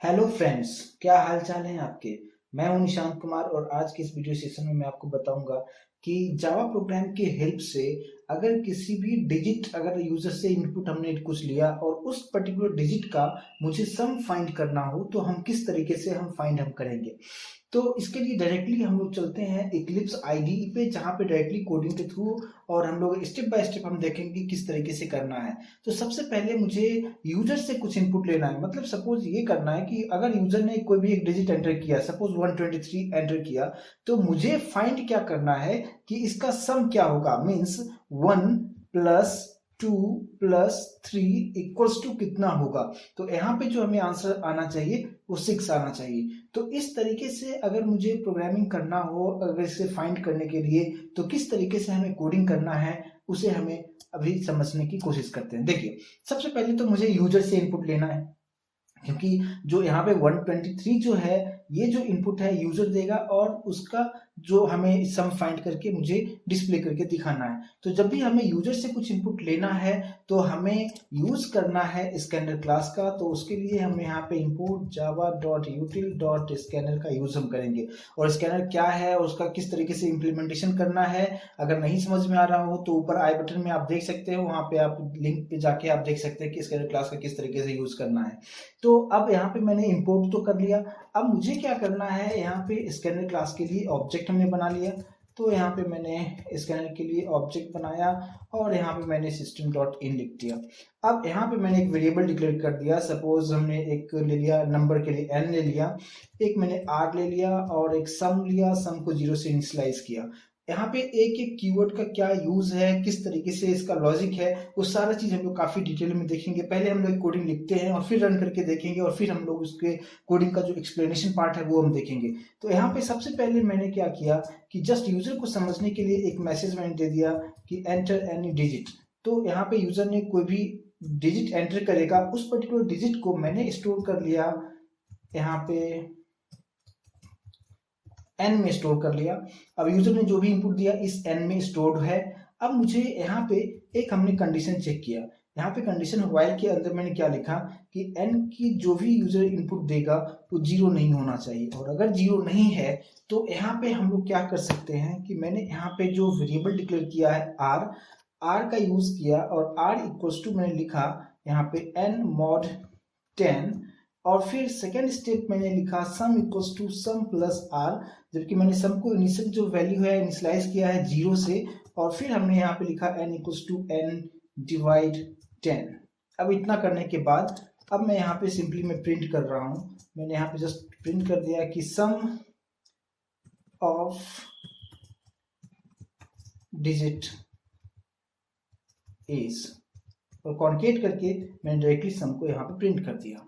Hello friends, क्या हाल चाल है आपके। मैं हूं निशांत कुमार और आज के इस वीडियो सेशन में मैं आपको बताऊंगा कि जावा प्रोग्राम की हेल्प से अगर किसी भी डिजिट अगर यूजर से इनपुट हमने कुछ लिया और उस पर्टिकुलर डिजिट का मुझे सम फाइंड करना हो तो हम किस तरीके से हम करेंगे। तो इसके लिए डायरेक्टली हम लोग चलते हैं इक्लिप्स आईडीई पे, जहाँ पे डायरेक्टली कोडिंग के थ्रू और हम लोग स्टेप बाय स्टेप हम देखेंगे किस तरीके से करना है। तो सबसे पहले मुझे यूजर से कुछ इनपुट लेना है। मतलब सपोज ये करना है कि अगर यूजर ने कोई भी एक डिजिट एंटर किया, सपोज 123 एंटर किया, तो मुझे फाइंड क्या करना है कि इसका सम क्या होगा। मीन्स 1 + 2 + 3 इक्वल्स टू कितना होगा। तो यहाँ पे जो हमें आंसर आना चाहिए वो 6 आना चाहिए। तो इस तरीके से अगर मुझे प्रोग्रामिंग करना हो, अगर इसे फाइंड करने के लिए तो किस तरीके से हमें कोडिंग करना है उसे हमें अभी समझने की कोशिश करते हैं। देखिए, सबसे पहले तो मुझे यूजर से इनपुट लेना है, क्योंकि जो यहाँ पे 123 जो है ये जो इनपुट है यूजर देगा और उसका जो हमें सम फाइंड करके मुझे डिस्प्ले करके दिखाना है। तो जब भी हमें यूजर से कुछ इनपुट लेना है तो हमें यूज करना है स्कैनर क्लास का। तो उसके लिए हम यहाँ पे इंपोर्ट java.util.scanner का यूज हम करेंगे। और स्कैनर क्या है और उसका किस तरीके से इम्प्लीमेंटेशन करना है, अगर नहीं समझ में आ रहा हो तो ऊपर आई बटन में आप देख सकते हो, वहां पे आप लिंक पे जाके आप देख सकते हैं कि स्कैनर क्लास का किस तरीके से यूज करना है। तो अब यहाँ पे मैंने इंपोर्ट तो कर लिया। अब मुझे क्या करना है, यहाँ पे स्कैनर क्लास के लिए ऑब्जेक्ट हमने बना लिया। तो यहाँ पे मैंने स्कैनर के लिए ऑब्जेक्ट बनाया और यहाँ पे मैंने system.in लिख दिया। अब यहाँ पे मैंने एक वेरिएबल डिक्लेयर कर दिया। सपोज हमने एक ले लिया, नंबर के लिए n ले लिया, एक मैंने r ले लिया और एक सम लिया, सम को 0 से इनिशियलाइज किया। यहाँ पे एक एक कीवर्ड का क्या यूज है, किस तरीके से इसका लॉजिक है, वो सारा चीज हम लोग काफी डिटेल में देखेंगे। पहले हम लोग कोडिंग लिखते हैं और फिर रन करके देखेंगे और फिर हम लोग उसके कोडिंग का जो एक्सप्लेनेशन पार्ट है वो हम देखेंगे। तो यहाँ पे सबसे पहले मैंने क्या किया कि जस्ट यूजर को समझने के लिए एक मैसेज मैंने दे दिया कि एंटर एनी डिजिट। तो यहाँ पे यूजर ने कोई भी डिजिट एंटर करेगा, उस पर्टिकुलर डिजिट को मैंने स्टोर कर लिया, यहाँ पे एन में स्टोर कर लिया। अब यूजर ने जो भी इनपुट दिया इस एन में स्टोर्ड है। अब मुझे यहाँ पे एक हमने कंडीशन चेक किया। यहाँ पे कंडीशन व्हाइल के अंदर मैंने क्या लिखा कि एन की जो भी यूजर इनपुट देगा वो 0 नहीं होना चाहिए। और अगर 0 नहीं है तो यहाँ पे हम लोग क्या कर सकते हैं कि मैंने यहाँ पे जो वेरिएबल डिक्लेयर किया है आर का यूज किया और आर इक्वल्स टू मैंने लिखा यहाँ पे एन मॉड 10। और फिर सेकेंड स्टेप मैंने लिखा sum equals to sum plus r, जबकि मैंने सम को इनिशियल जो वैल्यू है इनिशियलाइज किया है 0 से। और फिर हमने यहाँ पे लिखा n equals to n divide 10। अब इतना करने के बाद अब मैं यहाँ पे सिंपली मैं प्रिंट कर रहा हूँ। मैंने यहाँ पे जस्ट प्रिंट कर दिया कि सम ऑफ डिजिट इज, और कॉन्केट करके मैंने डायरेक्टली सम को यहाँ पे प्रिंट कर दिया।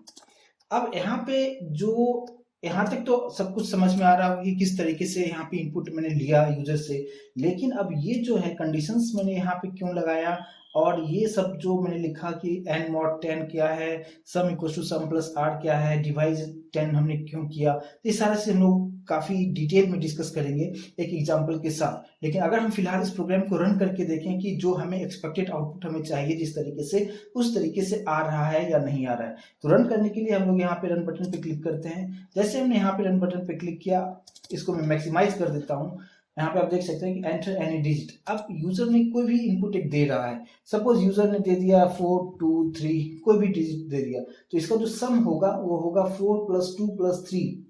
अब यहाँ पे जो यहाँ तक तो सब कुछ समझ में आ रहा होगा कि किस तरीके से यहाँ पे इनपुट मैंने लिया यूजर से। लेकिन अब ये जो है कंडीशंस मैंने यहाँ पे क्यों लगाया और ये सब जो मैंने लिखा कि n mod 10 क्या है, sum equal to sum plus r क्या है, डिवाइड 10 हमने क्यों किया, तो ये सारा से हम लोग काफी डिटेल में डिस्कस करेंगे एक एग्जांपल के साथ। लेकिन अगर हम फिलहाल इस प्रोग्राम को रन करके देखें कि जो हमें एक्सपेक्टेड आउटपुट हमें चाहिए जिस तरीके से, उस तरीके से आ रहा है या नहीं आ रहा है। तो रन करने के लिए हम लोग यहाँ पे रन बटन पे क्लिक करते हैं। जैसे हमने यहाँ पे रन बटन पे क्लिक किया, इसको मैं मैक्सिमाइज कर देता हूँ। यहाँ पे आप देख सकते हैं कि एंटर एनी डिजिट। अब यूजर ने कोई भी इनपुट एक दे रहा है। सपोज यूजर ने दे दिया 4 2 3, कोई भी डिजिट दे दिया, तो इसका जो सम होगा वो होगा 4 + 2 + 3।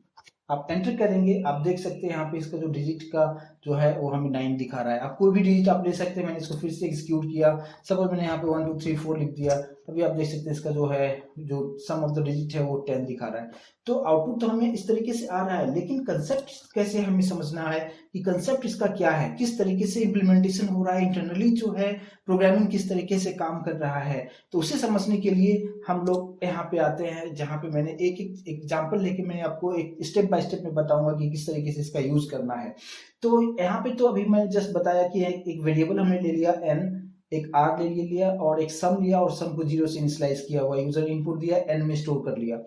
आप एंटर करेंगे, आप देख सकते हैं यहाँ पे इसका जो डिजिट का जो है वो हमें 9 दिखा रहा है। आप कोई भी डिजिट आप ले सकते हैं। मैंने इसको फिर से एग्जीक्यूट किया, सपोज मैंने यहाँ पे 1 2 3 4 लिख दिया। अभी आप देख सकते हैं इसका जो है जो सम ऑफ द डिजिट है वो 10 दिखा रहा है। तो आउटपुट तो हमें इस तरीके से आ रहा है, लेकिन कंसेप्ट कैसे हमें समझना है कि कंसेप्ट इसका क्या है, किस तरीके से इम्प्लीमेंटेशन हो रहा है, इंटरनली जो है प्रोग्रामिंग किस तरीके से काम कर रहा है। तो उसे समझने के लिए हम लोग यहाँ पे आते हैं, जहाँ पे मैंने एक एक एग्जाम्पल लेके मैं आपको एक स्टेप बाय स्टेप में बताऊंगा कि किस तरीके से इसका यूज करना है। तो यहाँ पे तो अभी मैंने जस्ट बताया कि एक वेरिएबल हमने ले लिया n, एक आर ले लिया और एक सम लिया और सम को 0 से इनिशियलाइज किया हुआ, यूजर इनपुट दिया, एन में स्टोर कर लिया।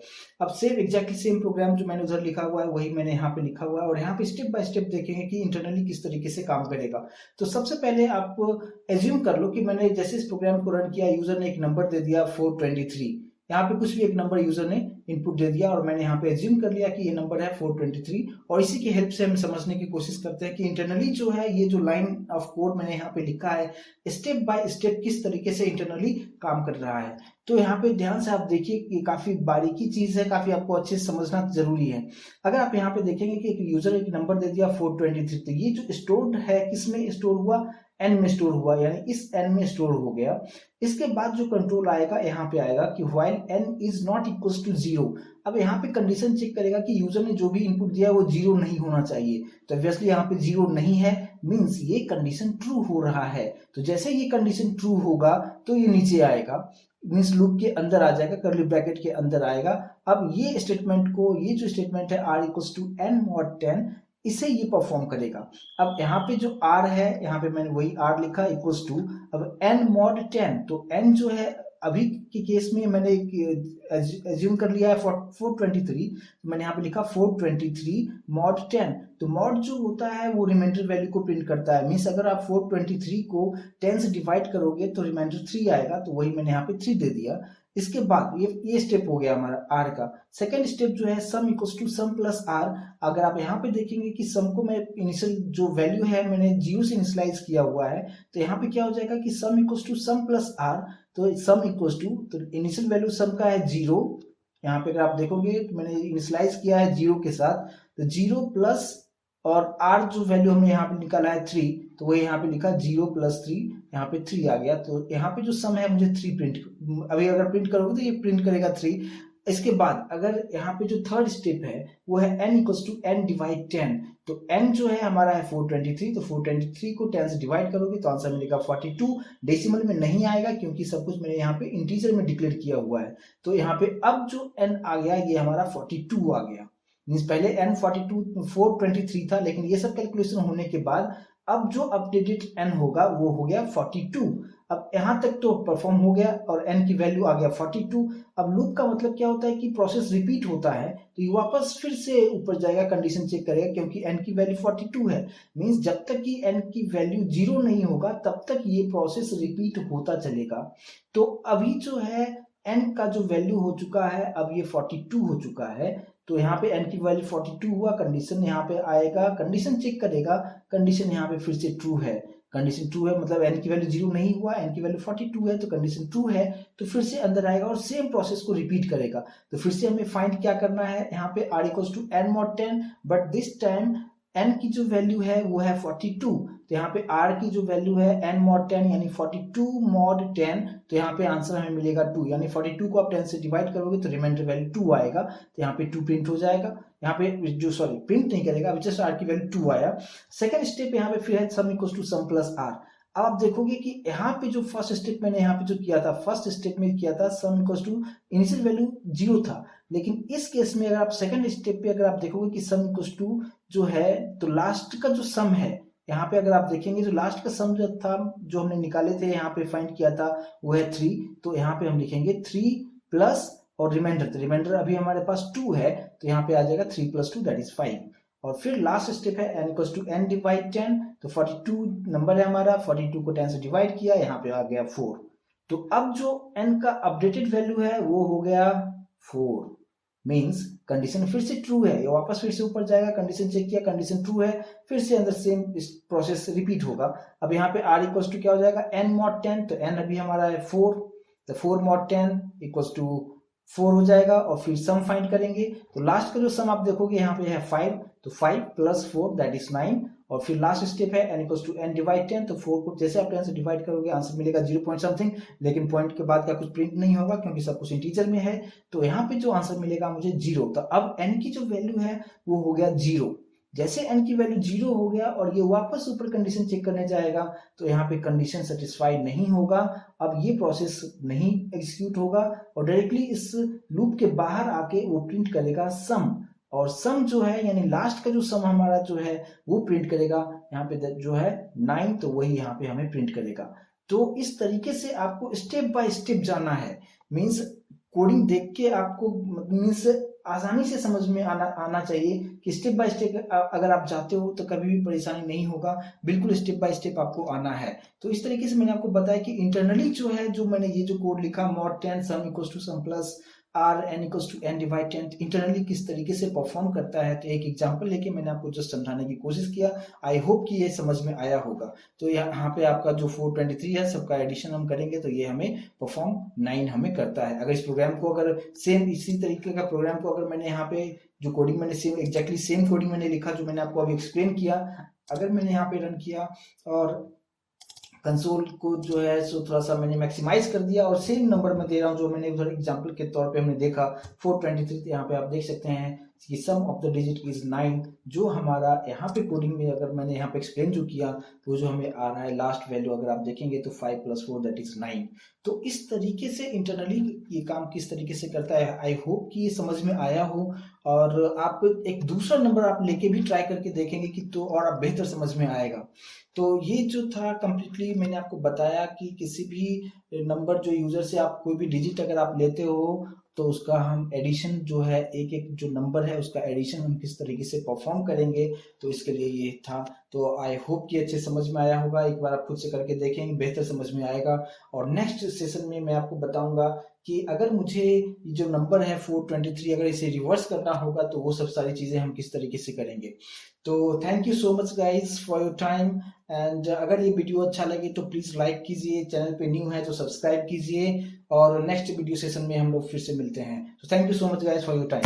अब सेम एग्जैक्टली सेम प्रोग्राम जो मैंने उधर लिखा हुआ है वही मैंने यहाँ पे लिखा हुआ है और यहाँ पे स्टेप बाय स्टेप देखेंगे कि इंटरनली किस तरीके से काम करेगा। तो सबसे पहले आप एज्यूम कर लो कि मैंने जैसे इस प्रोग्राम को रन किया, यूजर ने एक नंबर दे दिया 423। यहाँ पे कुछ भी एक नंबर यूजर ने इनपुट दे दिया और मैंने यहाँ पे एज्यूम कर लिया कि ये नंबर है 423 और इसी की हेल्प से हम समझने की कोशिश करते हैं कि इंटरनली जो है ये जो लाइन ऑफ कोड मैंने यहाँ पे लिखा है स्टेप बाय स्टेप किस तरीके से इंटरनली काम कर रहा है। तो यहाँ पे ध्यान से आप देखिए कि काफी बारीकी चीज है, काफी आपको अच्छे से समझना जरूरी है। अगर आप यहाँ पे देखेंगे कि एक यूजर एक नंबर दे दिया 423, तो ये जो स्टोर्ड है किसमें स्टोर हुआ, एन में स्टोर हुआ, यानी इस एन में स्टोर हो गया। इसके बाद जो कंट्रोल आएगा यहाँ पे आएगा कि while n is not equal to 0। अब यहाँ पे कंडीशन चेक करेगा कि यूजर ने जो भी इनपुट दिया वो 0 नहीं होना चाहिए, तो ऑब्वियसली यहाँ पे 0 नहीं है, मींस ये कंडीशन ट्रू हो रहा है। तो जैसे ये कंडीशन ट्रू होगा तो ये नीचे आएगा, मींस लूप के अंदर आ जाएगा, कर्ली ब्रैकेट के अंदर आएगा। अब ये स्टेटमेंट को, ये जो स्टेटमेंट है r equal to n mod 10, इसे ये परफॉर्म करेगा। अब यहाँ पे जो r है, यहाँ पे मैंने वही r लिखा इक्वल्स टू अब n mod 10, तो n जो है अभी के केस में मैंने एज्यूम कर लिया है 423, तो मैंने यहाँ पे लिखा 423 mod 10। तो mod जो होता है वो रिमाइंडर वैल्यू को प्रिंट करता है, मीन्स अगर आप 423 को 10 से डिवाइड करोगे तो रिमाइंडर 3 आएगा, तो वही मैंने यहाँ पे 3 दे दिया। इसके बाद ये स्टेप हो गया हमारा आर का। सेकंड स्टेप जो है sum equals to sum plus r. अगर आप यहाँ पे देखेंगे कि सम को मैं इनिशियल जो वैल्यू है मैंने 0 से इनिशियलाइज किया हुआ है, तो यहाँ पे क्या हो जाएगा कि sum equals to sum plus r. तो सम इक्वल्स टू, तो इनिशियल वैल्यू सम का है 0, यहाँ पे अगर आप देखोगे तो मैंने इनिशियलाइज किया है 0 के साथ, तो 0 प्लस और आर जो वैल्यू हमने यहाँ पे निकाला है 3, तो वही यहाँ पे लिखा 0 प्लस 3, यहाँ पे 3 आ गया। तो यहाँ पे जो सम है मुझे 3 प्रिंट, अभी अगर प्रिंट करोगे तो ये प्रिंट करेगा 3। इसके बाद अगर यहाँ पे जो थर्ड स्टेप है वो है n equals to n divide 10। तो n जो है हमारा है 423, तो 423 को 10 से डिवाइड करोगे तो आंसर मिलेगा 42। डेसिमल में नहीं आएगा क्योंकि सब कुछ मैंने यहाँ पे इंटीजर में डिक्लेयर किया हुआ है। तो यहाँ पे अब जो n आ गया ये हमारा 42 आ गया, मीन्स पहले n 423 था, लेकिन ये सब कैलकुलेशन होने के बाद अब जो अपडेटेड n होगा वो हो गया 42। अब यहाँ तक तो परफॉर्म हो गया और n की वैल्यू आ गया 42। अब लूप का मतलब क्या होता है कि प्रोसेस रिपीट होता है, तो ये वापस फिर से ऊपर जाएगा, कंडीशन चेक करेगा, क्योंकि n की वैल्यू 42 है, मींस जब तक कि n की वैल्यू 0 नहीं होगा तब तक ये प्रोसेस रिपीट होता चलेगा। तो अभी जो है n का जो वैल्यू हो चुका है, अब ये 42 हो चुका है, तो यहाँ पे n की वैल्यू 42 हुआ, कंडीशन यहाँ पे आएगा, कंडीशन चेक करेगा, कंडीशन यहाँ पे फिर से ट्रू है, कंडीशन ट्रू है मतलब n की वैल्यू 0 नहीं हुआ, n की वैल्यू 42 है तो कंडीशन ट्रू है, तो फिर से अंदर आएगा और सेम प्रोसेस को रिपीट करेगा। तो फिर से हमें फाइंड क्या करना है, यहाँ पे r equals to n mod 10, but this time n की जो वैल्यू है वो है 42, तो यहाँ पे r की जो वैल्यू है n mod 10 यानी 42 mod 10, तो यहाँ पे आंसर हमें मिलेगा 2, यानी 42 को आप 10 से डिवाइड करोगे तो रिमाइंडर वैल्यू 2 आएगा, तो यहाँ पे 2 प्रिंट हो जाएगा। यहाँ पे जो सॉरी प्रिंट नहीं करेगा, अभी जस्ट r की वैल्यू 2 आया। सेकंड स्टेप यहाँ पे फिर है sum equals to sum plus r। अब आप देखोगे कि यहाँ पे जो फर्स्ट स्टेप मैंने यहाँ पे जो किया था, फर्स्ट स्टेप में किया था sum equals to initial value 0 था, लेकिन इस केस में अगर आप सेकंड स्टेप पे अगर आप देखोगे कि सम इक्वल्स टू जो है, तो लास्ट का जो सम है यहाँ पे अगर आप देखेंगे जो लास्ट का सम जो था जो हमने निकाले थे यहाँ पे फाइंड किया था वो है 3, तो यहाँ पे हम लिखेंगे 3 प्लस और रिमाइंडर, तो रिमाइंडर अभी हमारे पास 2 है, तो यहाँ पे आ जाएगा 3 प्लस 2 दैट इज 5। और फिर लास्ट स्टेप है n equals to n divide 10, तो 42 नंबर है हमारा, 42 को 10 से डिवाइड किया, यहाँ पे आ गया 4। तो अब जो n का अपडेटेड वैल्यू है वो हो गया 4, मींस कंडीशन फिर से ट्रू है, ये वापस फिर से ऊपर जाएगा, कंडीशन चेक किया, कंडीशन ट्रू है, फिर से अंदर सेम प्रोसेस रिपीट होगा। अब यहाँ पे r इक्वल्स टू क्या हो जाएगा n mod 10, तो n अभी हमारा है 4, तो 4 mod 10 इक्वल्स टू 4 हो जाएगा, और फिर सम फाइंड करेंगे, तो लास्ट का जो सम आप देखोगे यहाँ पे है 5, तो 5 प्लस 4 दैट इज 9, और फिर लास्ट स्टेप है n equals to n divide 10, तो 4 को जैसे आप 10 से डिवाइड करोगे आंसर मिलेगा 0 पॉइंट समथिंग, लेकिन पॉइंट के बाद का कुछ प्रिंट नहीं होगा क्योंकि सब कुछ इंटीजर में है, तो यहाँ पे जो आंसर मिलेगा मुझे 0। तो अब n की जो वैल्यू है वो हो गया 0। जैसे n की वैल्यू 0 हो गया और ये वापस ऊपर कंडीशन चेक करने जाएगा, तो यहाँ पे कंडीशन सेटिस्फाइड नहीं होगा, अब ये प्रोसेस नहीं एग्जीक्यूट होगा और डायरेक्टली इस लूप के बाहर आके वो प्रिंट करेगा सम, और सम जो है यानी लास्ट का जो सम हमारा जो है वो प्रिंट करेगा, यहाँ पे जो है 9, तो वही यहाँ पे हमें प्रिंट करेगा। तो इस तरीके से आपको स्टेप बाय स्टेप जाना है, मीन्स कोडिंग देख के आपको मीन्स आसानी से समझ में आना चाहिए कि स्टेप बाय स्टेप अगर आप जाते हो तो कभी भी परेशानी नहीं होगा, बिल्कुल स्टेप बाय स्टेप आपको आना है। तो इस तरीके से मैंने आपको बताया कि इंटरनली जो है, जो मैंने ये जो कोड लिखा mod 10 sum equals to sum plus r n equals to n divide 10 internally किस तरीके से परफॉर्म करता है। तो एक एग्जांपल लेके मैंने आपको जस्ट समझाने की कोशिश किया। आई होप कि ये समझ में आया होगा। तो यहाँ पे आपका जो 423 है सबका एडिशन हम करेंगे तो ये हमें परफॉर्म 9 हमें करता है। अगर इस प्रोग्राम को अगर सेम इसी तरीके का प्रोग्राम को अगर मैंने यहाँ पे जो कोडिंग मैंने सेम एग्जैक्टली सेम कोडिंग मैंने लिखा जो मैंने आपको अभी एक्सप्लेन किया, अगर मैंने यहाँ पे रन किया और कंसोल को जो है सो थोड़ा सा मैंने मैक्सिमाइज कर दिया और सेम नंबर में दे रहा हूँ जो मैंने उधर एग्जांपल के तौर पे हमने देखा 423। यहाँ पे आप देख सकते हैं कि सम ऑफ द डिजिट इज 9, जो हमारा यहाँ पे कोडिंग में अगर मैंने यहाँ पे एक्सप्लेन जो किया तो जो हमें आ रहा है लास्ट वैल्यू अगर आप देखेंगे तो 5 + 4 दैट इज 9। तो इस तरीके से इंटरनली ये काम किस तरीके से करता है, आई होप कि ये समझ में आया हो। और आप एक दूसरा नंबर आप लेके भी ट्राई करके देखेंगे कि तो और आप बेहतर समझ में आएगा। तो ये जो था कंप्लीटली मैंने आपको बताया कि किसी भी नंबर जो यूजर से आप कोई भी डिजिट अगर आप लेते हो तो उसका हम एडिशन जो है एक एक जो नंबर है उसका एडिशन हम किस तरीके से परफॉर्म करेंगे, तो इसके लिए ये था। तो आई होप कि अच्छे समझ में आया होगा। एक बार आप खुद से करके देखेंगे बेहतर समझ में आएगा। और नेक्स्ट सेशन में मैं आपको बताऊंगा कि अगर मुझे जो नंबर है 423 अगर इसे रिवर्स करना होगा तो वो सब सारी चीजें हम किस तरीके से करेंगे। तो thank you so much guys for your time. And अगर ये वीडियो अच्छा लगे तो प्लीज लाइक कीजिए, चैनल पे न्यू है तो सब्सक्राइब कीजिए और नेक्स्ट वीडियो सेशन में हम लोग फिर से मिलते हैं। तो thank you so much guys for your time.